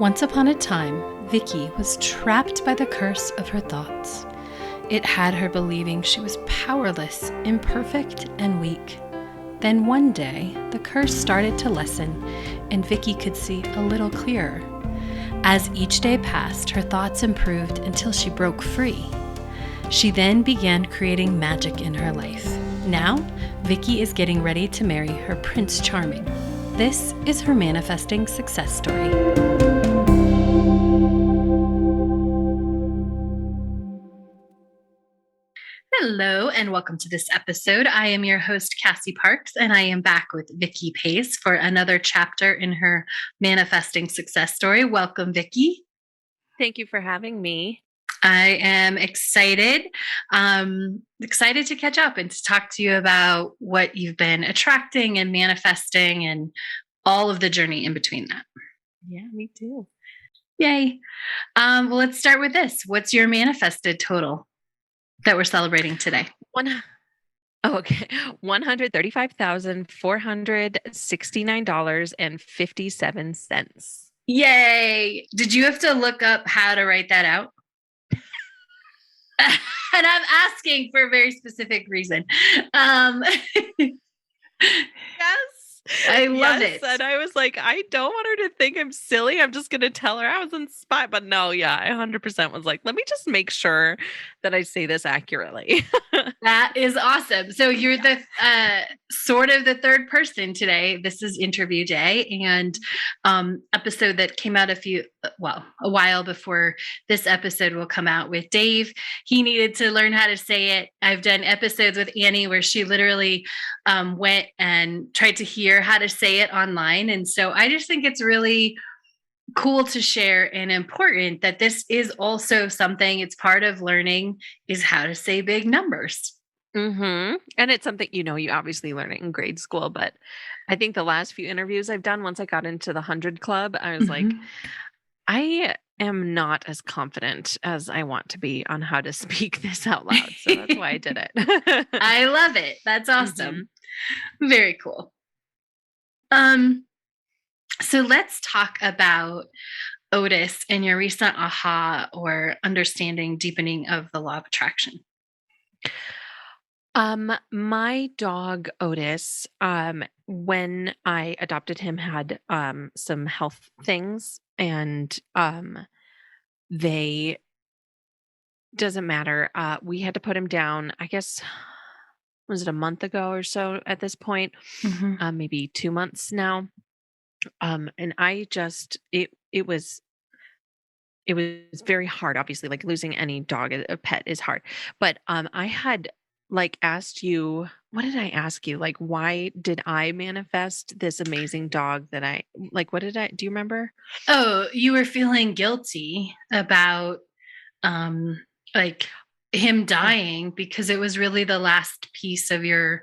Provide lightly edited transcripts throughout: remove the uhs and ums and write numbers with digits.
Once upon a time, Vicki was trapped by the curse of her thoughts. It had her believing she was powerless, imperfect, and weak. Then one day, the curse started to lessen, and Vicki could see a little clearer. As each day passed, her thoughts improved until she broke free. She then began creating magic in her life. Now, Vicki is getting ready to marry her Prince Charming. This is her manifesting success story. Hello and welcome to this episode. I am your host, Cassie Parks, and I am back with Vicki Pace for another chapter in her manifesting success story. Welcome, Vicki. Thank you for having me. I am excited to catch up and to talk to you about what you've been attracting and manifesting and all of the journey in between that. Yeah, me too. Yay. Well, let's start with this. What's your manifested total that we're celebrating today? $135,469.57. Yay. Did you have to look up how to write that out? And I'm asking for a very specific reason. Yes. I love it. And I was like, I don't want her to think I'm silly. I'm just going to tell her I was inspired. But no, yeah, I 100% was like, let me just make sure that I say this accurately. That is awesome. So you're the sort of the third person today. This is interview day and episode that came out a while before this episode will come out with Dave. He needed to learn how to say it. I've done episodes with Annie where she literally went and tried to hear how to say it online. And so I just think it's really cool to share and important that this is also something, it's part of learning is how to say big numbers. Mm-hmm. And it's something, you obviously learn it in grade school, but I think the last few interviews I've done, once I got into the 100 Club, I was like, I am not as confident as I want to be on how to speak this out loud. So that's why I did it. I love it. That's awesome. Mm-hmm. Very cool. So let's talk about Otis and your recent aha or understanding, deepening of the law of attraction. My dog Otis, when I adopted him, had some health things, and they doesn't matter. We had to put him down, I guess, was it a month ago or so at this point? Mm-hmm. Maybe 2 months now. And I just it was very hard, obviously, like losing any dog, a pet is hard. But I had asked you, what did I ask you? Like, why did I manifest this amazing dog that what did do you remember? Oh, you were feeling guilty about him dying because it was really the last piece of your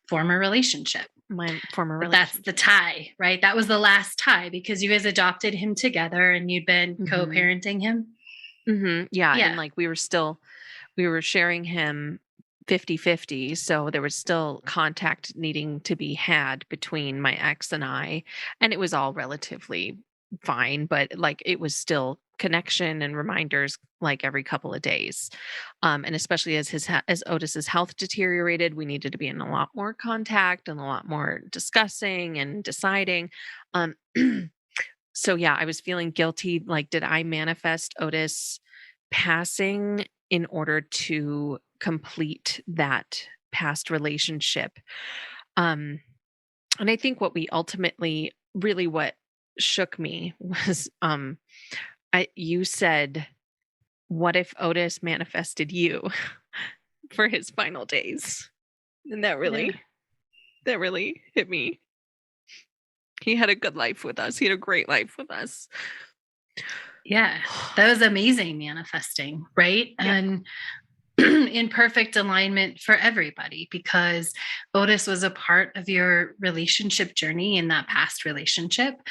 former relationship. My former relationship. That's the tie, right? That was the last tie because you guys adopted him together and you'd been co-parenting him. Mm-hmm. Yeah. And we were sharing him 50-50. So there was still contact needing to be had between my ex and I, and it was all relatively fine, but it was still connection and reminders every couple of days. And especially as Otis's health deteriorated, we needed to be in a lot more contact and a lot more discussing and deciding. So yeah, I was feeling guilty. Did I manifest Otis passing in order to complete that past relationship? And I think what shook me was you said, what if Otis manifested you for his final days? And that really hit me. He had a good life with us. He had a great life with us. Yeah, that was amazing manifesting, right? Yeah. And in perfect alignment for everybody because Otis was a part of your relationship journey in that past relationship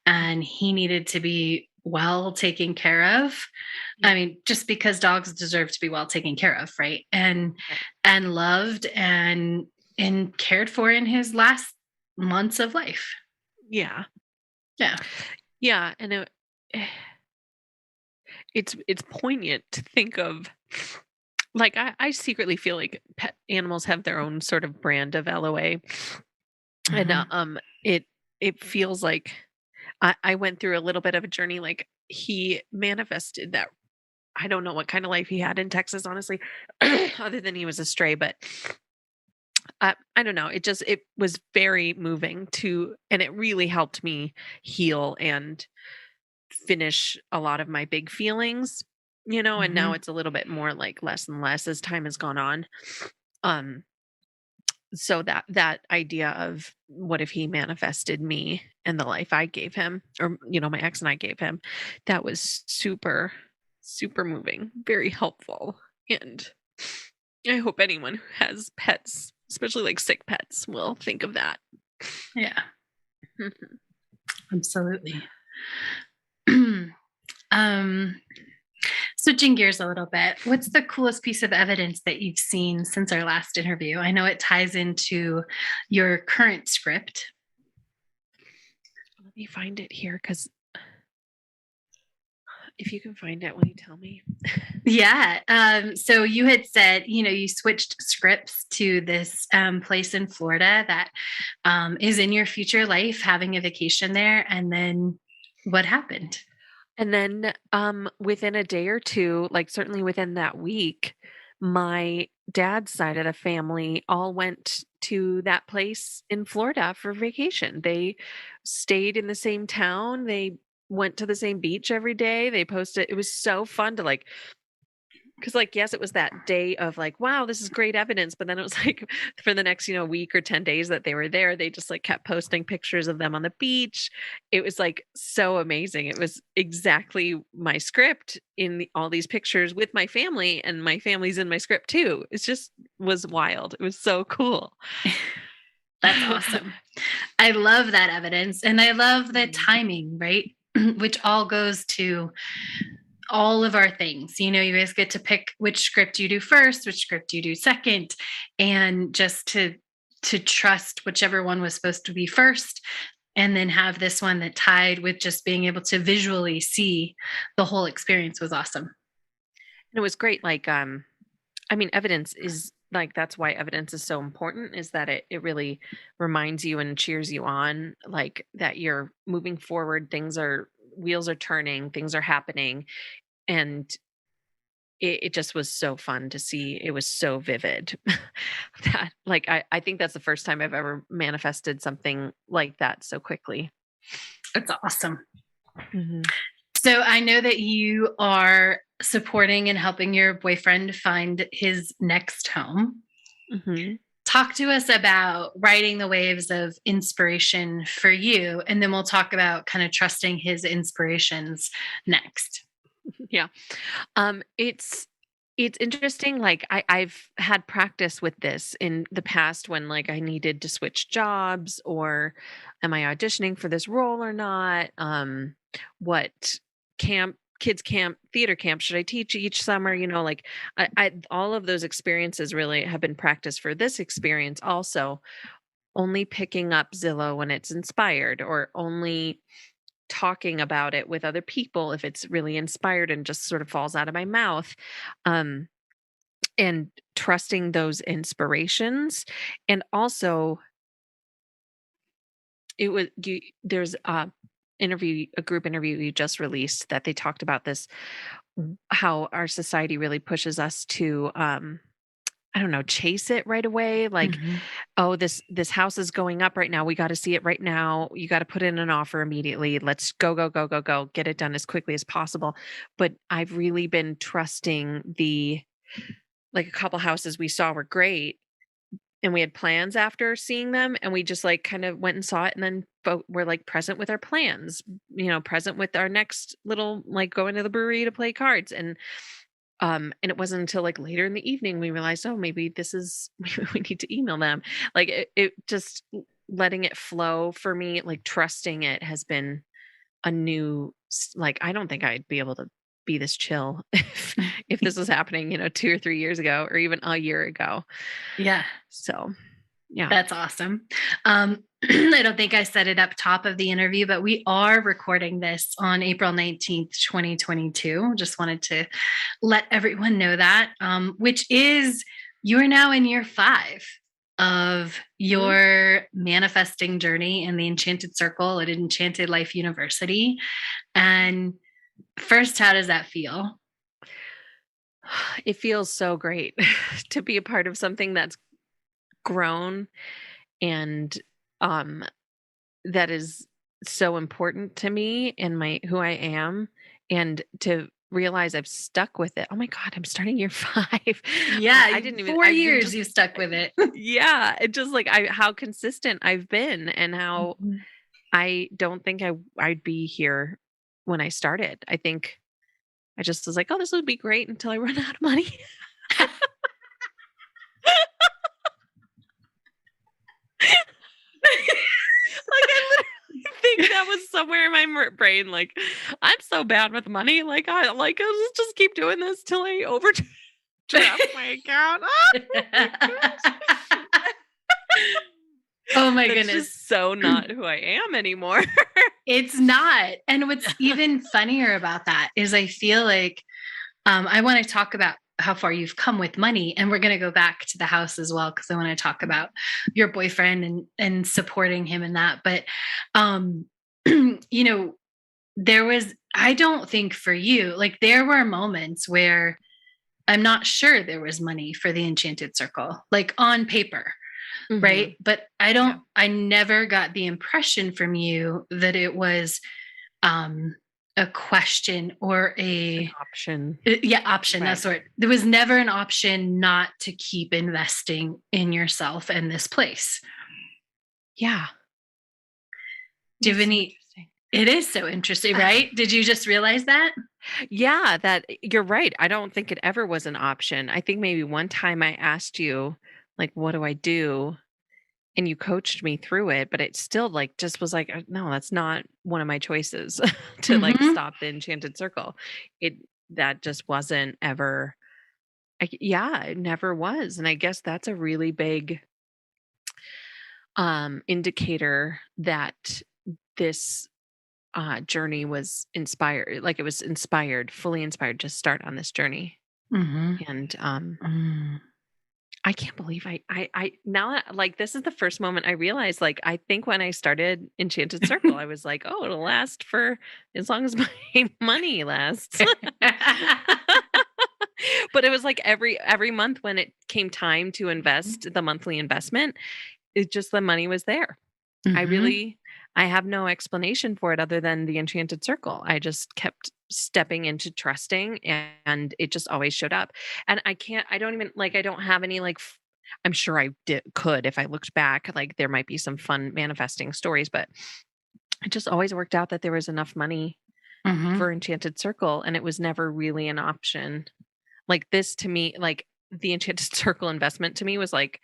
and he needed to be well taken care of. I mean, just because dogs deserve to be well taken care of, right? And loved and cared for in his last months of life. Yeah. Yeah. Yeah. And it's poignant to think of. Like, I secretly feel like pet animals have their own sort of brand of LOA, and Mhm. it it feels like I went through a little bit of a journey. Like, he manifested that. I don't know what kind of life he had in Texas, honestly, other than he was a stray, but I don't know. It was very moving to, and it really helped me heal and finish a lot of my big feelings, and now Mhm. it's a little bit more like less and less as time has gone on. Um, so that idea of what if he manifested me and the life I gave him, or my ex and I gave him, that was super, super moving, very helpful. And I hope anyone who has pets, especially like sick pets, will think of that. Yeah, absolutely. um, Switching gears a little bit, what's the coolest piece of evidence that you've seen since our last interview? I know it ties into your current script. Let me find it here, because if you can find it, will you tell me? Yeah. So you had said, you switched scripts to this place in Florida that is in your future life, having a vacation there. And then what happened? And then, within a day or two, like certainly within that week, my dad's side of the family all went to that place in Florida for vacation. They stayed in the same town. They went to the same beach every day. They posted. It was so fun to like, because like, yes, it was that day of like, wow, this is great evidence. But then it was like for the next, week or 10 days that they were there, they just like kept posting pictures of them on the beach. It was like so amazing. It was exactly my script in all these pictures with my family, and my family's in my script too. It just was wild. It was so cool. That's awesome. I love that evidence. And I love the Mhm. timing, right? Which all goes to all of our things. You guys get to pick which script you do first, which script you do second, and just to trust whichever one was supposed to be first, and then have this one that tied with just being able to visually see the whole experience was awesome. And it was great. Like, I mean, evidence is like, that's why evidence is so important, is that it really reminds you and cheers you on, like that you're moving forward, wheels are turning, things are happening. And it just was so fun to see. It was so vivid that like I think that's the first time I've ever manifested something like that so quickly. It's awesome. Hmm. So I know that you are supporting and helping your boyfriend find his next home. Hmm. Talk to us about riding the waves of inspiration for you, and then we'll talk about kind of trusting his inspirations next. Yeah. It's interesting. Like, I've had practice with this in the past when like I needed to switch jobs, or am I auditioning for this role or not? What kids camp, theater camp should I teach each summer? Like I all of those experiences really have been practiced for this experience also. Only picking up Zillow when it's inspired, or only talking about it with other people if it's really inspired and just sort of falls out of my mouth. Um, and trusting those inspirations. And also, there's a group interview you just released that they talked about this, how our society really pushes us to I don't know, chase it right away. Like, Mhm. oh, this house is going up right now. We got to see it right now. You got to put in an offer immediately. Let's go, go, go, go, go. Get it done as quickly as possible. But I've really been trusting like a couple houses we saw were great, and we had plans after seeing them, and we just like kind of went and saw it, and then we're like present with our plans, present with our next little, like, going to the brewery to play cards. And it wasn't until like later in the evening we realized, oh, maybe this is we need to email them. Like, it just letting it flow for me, like trusting it, has been a new like, I don't think I'd be able to be this chill if this was happening, 2 or 3 years ago, or even a year ago. Yeah, So yeah. that's awesome. I don't think I set it up top of the interview, but we are recording this on April 19th, 2022. Just wanted to let everyone know that, which is you are now in year 5 of your manifesting journey in the Enchanted Circle at Enchanted Life University. And first, how does that feel? It feels so great to be a part of something that's grown and that is so important to me and my who I am, and to realize I've stuck with it. Oh my God, I'm starting year 5. Yeah, I didn't even 4 I've been years just you stuck with it. yeah, it just like how consistent I've been, and how Mhm. I don't think I'd be here when I started. I think I just was like, "Oh, this would be great until I run out of money." Like, I literally think that was somewhere in my brain, like, "I'm so bad with money, like, I'll just keep doing this till I overdraft my account." Oh my gosh. Oh my That's goodness. just so not who I am anymore. It's not. And what's even funnier about that is I feel like I want to talk about how far you've come with money. And we're going to go back to the house as well, because I want to talk about your boyfriend and supporting him in that. But, um, you know, I don't think for you, like there were moments where I'm not sure there was money for the Enchanted Circle, like on paper. Mhm. Right. But Yeah. I never got the impression from you that it was um, a question or An option. yeah, option. Right. That's the word. There was never an option not to keep investing in yourself and this place. Yeah. Do you have That's so any? interesting. It is so interesting, right? Did you just realize that? Yeah, that you're right. I don't think it ever was an option. I think maybe one time I asked you, like, "What do I do?" And you coached me through it, but it still, like, just was like, no, that's not one of my choices to, like, Hmm. stop the Enchanted Circle." It that just wasn't ever yeah, it never was, and I guess that's a really big, indicator that this, journey was inspired like, it was inspired, fully inspired to start on this journey, Hmm. and, Mm. I can't believe I now that like, this is the first moment I realized, like, I think when I started Enchanted Circle, I was like, "Oh, it'll last for as long as my money lasts." But it was like every month when it came time to invest the monthly investment, it just the money was there. I Hmm. really I have no explanation for it other than the Enchanted Circle. I just kept stepping into trusting, and it just always showed up. And I don't even like I don't have any like I'm sure I could if I looked back, like there might be some fun manifesting stories, but it just always worked out that there was enough money Hmm. for Enchanted Circle, and it was never really an option. Like this to me, like the Enchanted Circle investment to me was like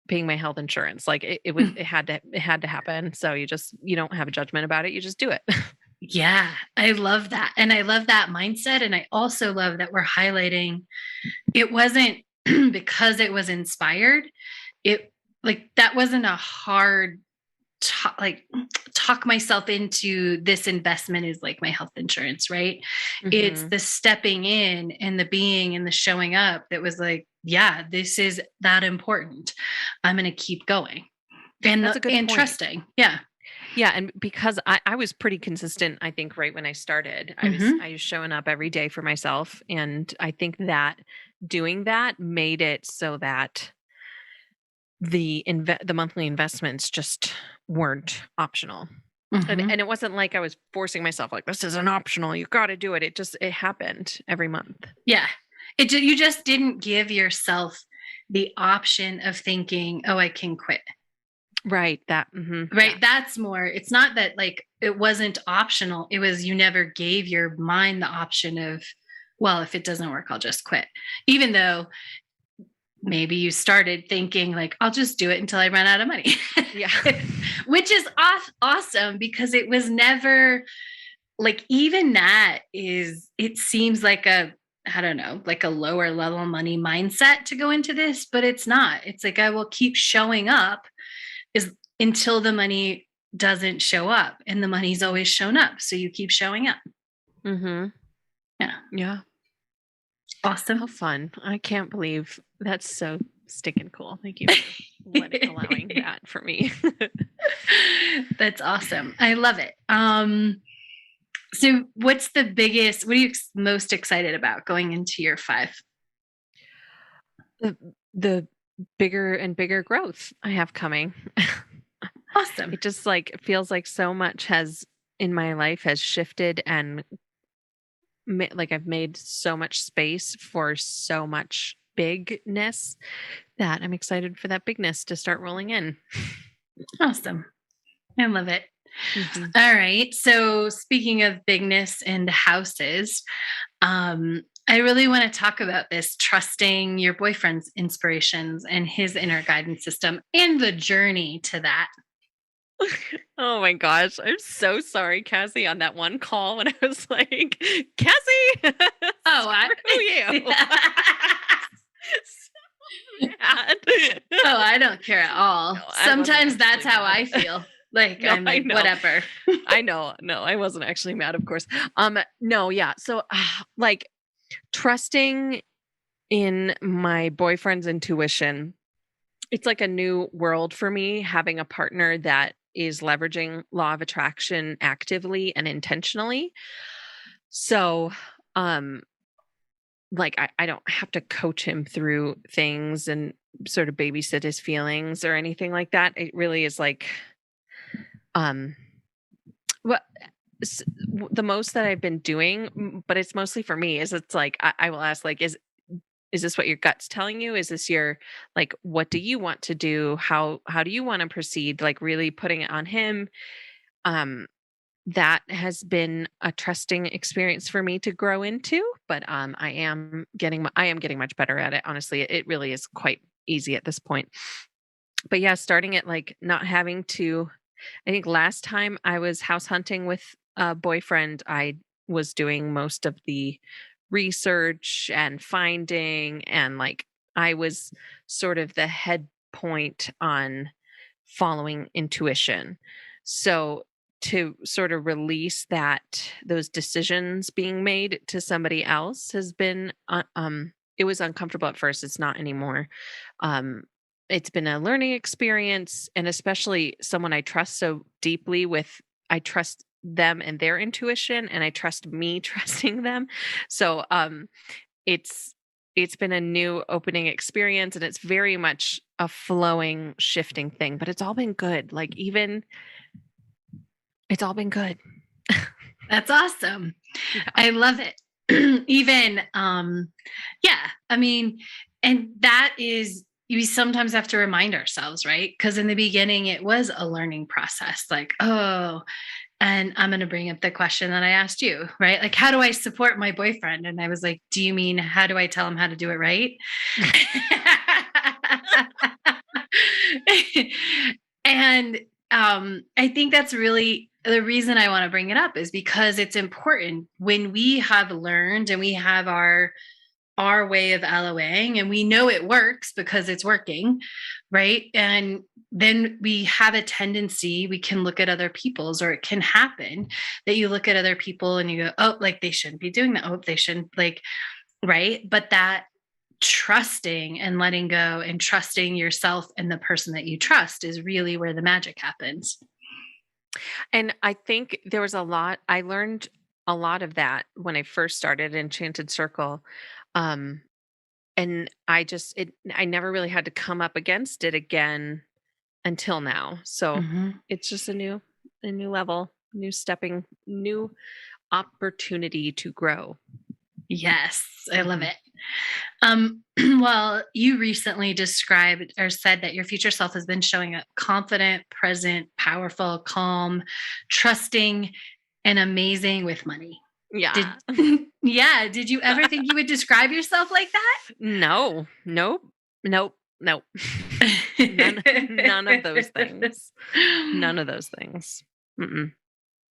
paying my health insurance. Like it had to happen. So you don't have a judgment about it. You just do it. Yeah, I love that. And I love that mindset. And I also love that we're highlighting it wasn't because it was inspired. It like that wasn't a hard like talk myself into this investment is like my health insurance, right? It's Mhm. the stepping in and the being and the showing up that was like, yeah, this is that important. I'm going to keep going That's a good and point. trusting. Yeah. Yeah, and because I was pretty consistent, I think right when I started. Hmm. I was showing up every day for myself, and I think that doing that made it so that the monthly investments just weren't optional. And Hmm. it wasn't like I was forcing myself like this isn't optional. You got to do it. It happened every month. Yeah. You just didn't give yourself the option of thinking, oh, I can quit. Right, that yeah. Right. That's more, it's not that like it wasn't optional. It was you never gave your mind the option of, well, if it doesn't work, I'll just quit. Even though maybe you started thinking like, I'll just do it until I run out of money, Yeah. which is awesome because it was never like, even that is, it seems like I don't know, like a lower level money mindset to go into this, but it's not. It's like, I will keep showing up is until the money doesn't show up, and the money's always shown up. So you keep showing up. Mm-hmm. Yeah. Yeah. Awesome. How fun. I can't believe that's so sticking cool. Thank you for allowing that for me. That's awesome. I love it. So what are you most excited about going into year 5? The bigger and bigger growth I have coming. Awesome. It just like feels like so much has in my life has shifted, and like I've made so much space for so much bigness that I'm excited for that bigness to start rolling in. Awesome. I love it. Mm-hmm. All right. So speaking of bigness and houses, I really want to talk about this trusting your boyfriend's inspirations and his inner guidance system and the journey to that. Oh my gosh. I'm so sorry, Cassie, on that one call when I was like, Cassie, screw you. So mad. Oh, I don't care at all. No, Sometimes that's how I feel. Like, no, I'm like, whatever. I know. No, I wasn't actually mad, of course. No, yeah. So like trusting in my boyfriend's intuition, it's like a new world for me, having a partner that is leveraging law of attraction actively and intentionally. So, like I don't have to coach him through things and sort of babysit his feelings or anything like that. It really is like, um, what the most that I've been doing, but it's mostly for me, is it's like I will ask, like, is this what your gut's telling you? Is this your, like, what do you want to do? How do you want to proceed? Like really putting it on him. Um, that has been a trusting experience for me to grow into, but I am getting much better at it. Honestly, it really is quite easy at this point. But yeah, starting at like not having to, I think last time I was house hunting with a boyfriend, I was doing most of the research and finding, and like I was sort of the head point on following intuition. So to sort of release those decisions being made to somebody else has been it was uncomfortable at first. It's not anymore. um it's been a learning experience, and especially someone I trust so deeply with. I trust them and their intuition, and I trust me trusting them. So it's it's been a new opening experience, and it's very much a flowing shifting thing, but it's all been good. Like even it's all been good. That's awesome. Yeah. I love it. Even, yeah, I mean, and that is, we sometimes have to remind ourselves, right? Because in the beginning, it was a learning process. Like, oh, and I'm going to bring up the question that I asked you, right? Like, how do I support my boyfriend? And I was like, do you mean, how do I tell him how to do it right? And I think that's really the reason I want to bring it up, is because it's important when we have learned and we have our way of LOAing and we know it works because it's working, right? And then we have a tendency, we can look at other people's, or it can happen that you look at other people and you go, oh, like they shouldn't be doing that. Oh, they shouldn't, like, right? But that trusting and letting go and trusting yourself and the person that you trust is really where the magic happens. And I think I learned a lot of that when I first started Enchanted Circle. Um, and I never really had to come up against it again until now. So Mm-hmm. it's just a new level, new opportunity to grow. Yes, I love Mhm. it. Well, you recently described or said that your future self has been showing up confident, present, powerful, calm, trusting, and amazing with money. Did Yeah. yeah, did you ever think you would describe yourself like No. Nope. Nope. Nope. None of those that? things. None of those things. Mm-mm.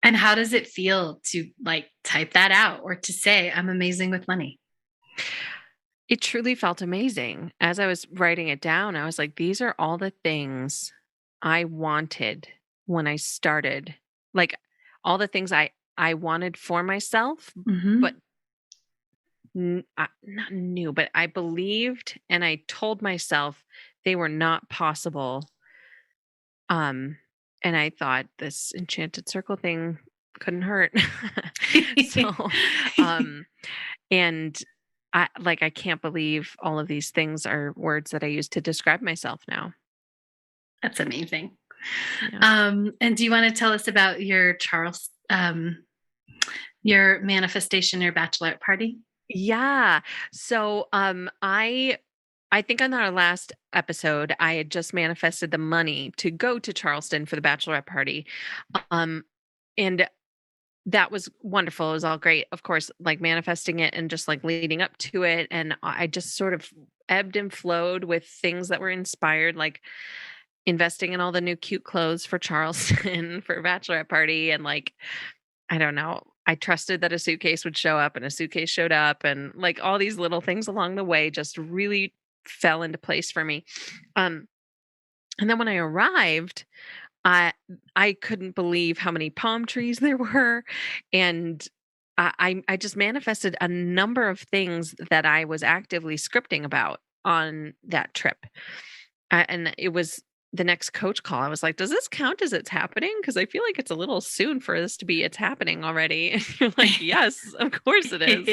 And how does it feel to like type that out or to say I'm amazing with money? It truly felt amazing. As I was writing it down, I was like, these are all the things I wanted when I started, like all the things I wanted for myself, but not knew, but I believed and I told myself they were not possible. Um, and I thought this enchanted circle thing couldn't hurt. So, um, and I can't believe all of these things are words that I use to describe myself now. That's amazing. Yeah. And do you want to tell us about your manifestation or bachelorette party? Yeah. So I think on our last episode I had just manifested the money to go to Charleston for the bachelorette party. Um and that was wonderful. It was all great. Of course, like manifesting it and just like leading up to it, and I just sort of ebbed and flowed with things that were inspired, like investing in all the new cute clothes for Charleston for a bachelorette party, and like I don't know. I trusted that a suitcase would show up and a suitcase showed up, and like all these little things along the way just really fell into place for me. Um and then when I arrived, I I couldn't believe how many palm trees there were, and I just manifested a number of things that I was actively scripting about on that trip. And it was the next coach call. I was like, "Does this count as it's happening? Because I feel like it's a little soon for this to be it's happening already." And you're like, "Yes, of course it is."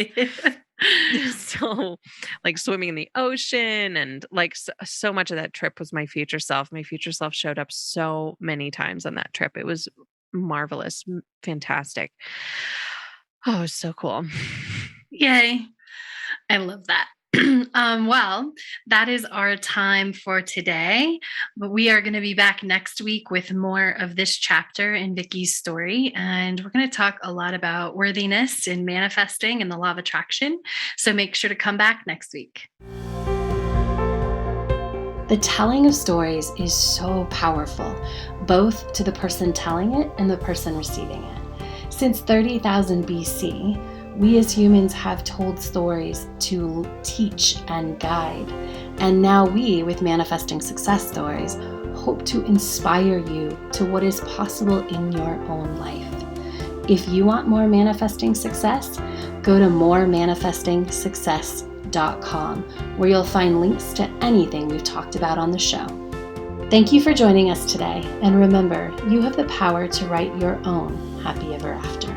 So, like swimming in the ocean and like so much of that trip was my future self. My future self showed up so many times on that trip. It was marvelous, fantastic. Oh, it was so cool. Yay. I love that. Well, that is our time for today. But we are going to be back next week with more of this chapter in Vicki's story. And we're going to talk a lot about worthiness and manifesting and the law of attraction. So make sure to come back next week. The telling of stories is so powerful, both to the person telling it and the person receiving it. Since 30,000 BC, we as humans have told stories to teach and guide. And now we, with Manifesting Success Stories, hope to inspire you to what is possible in your own life. If you want more manifesting success, go to moremanifestingsuccess.com, where you'll find links to anything we've talked about on the show. Thank you for joining us today. And remember, you have the power to write your own happy ever after.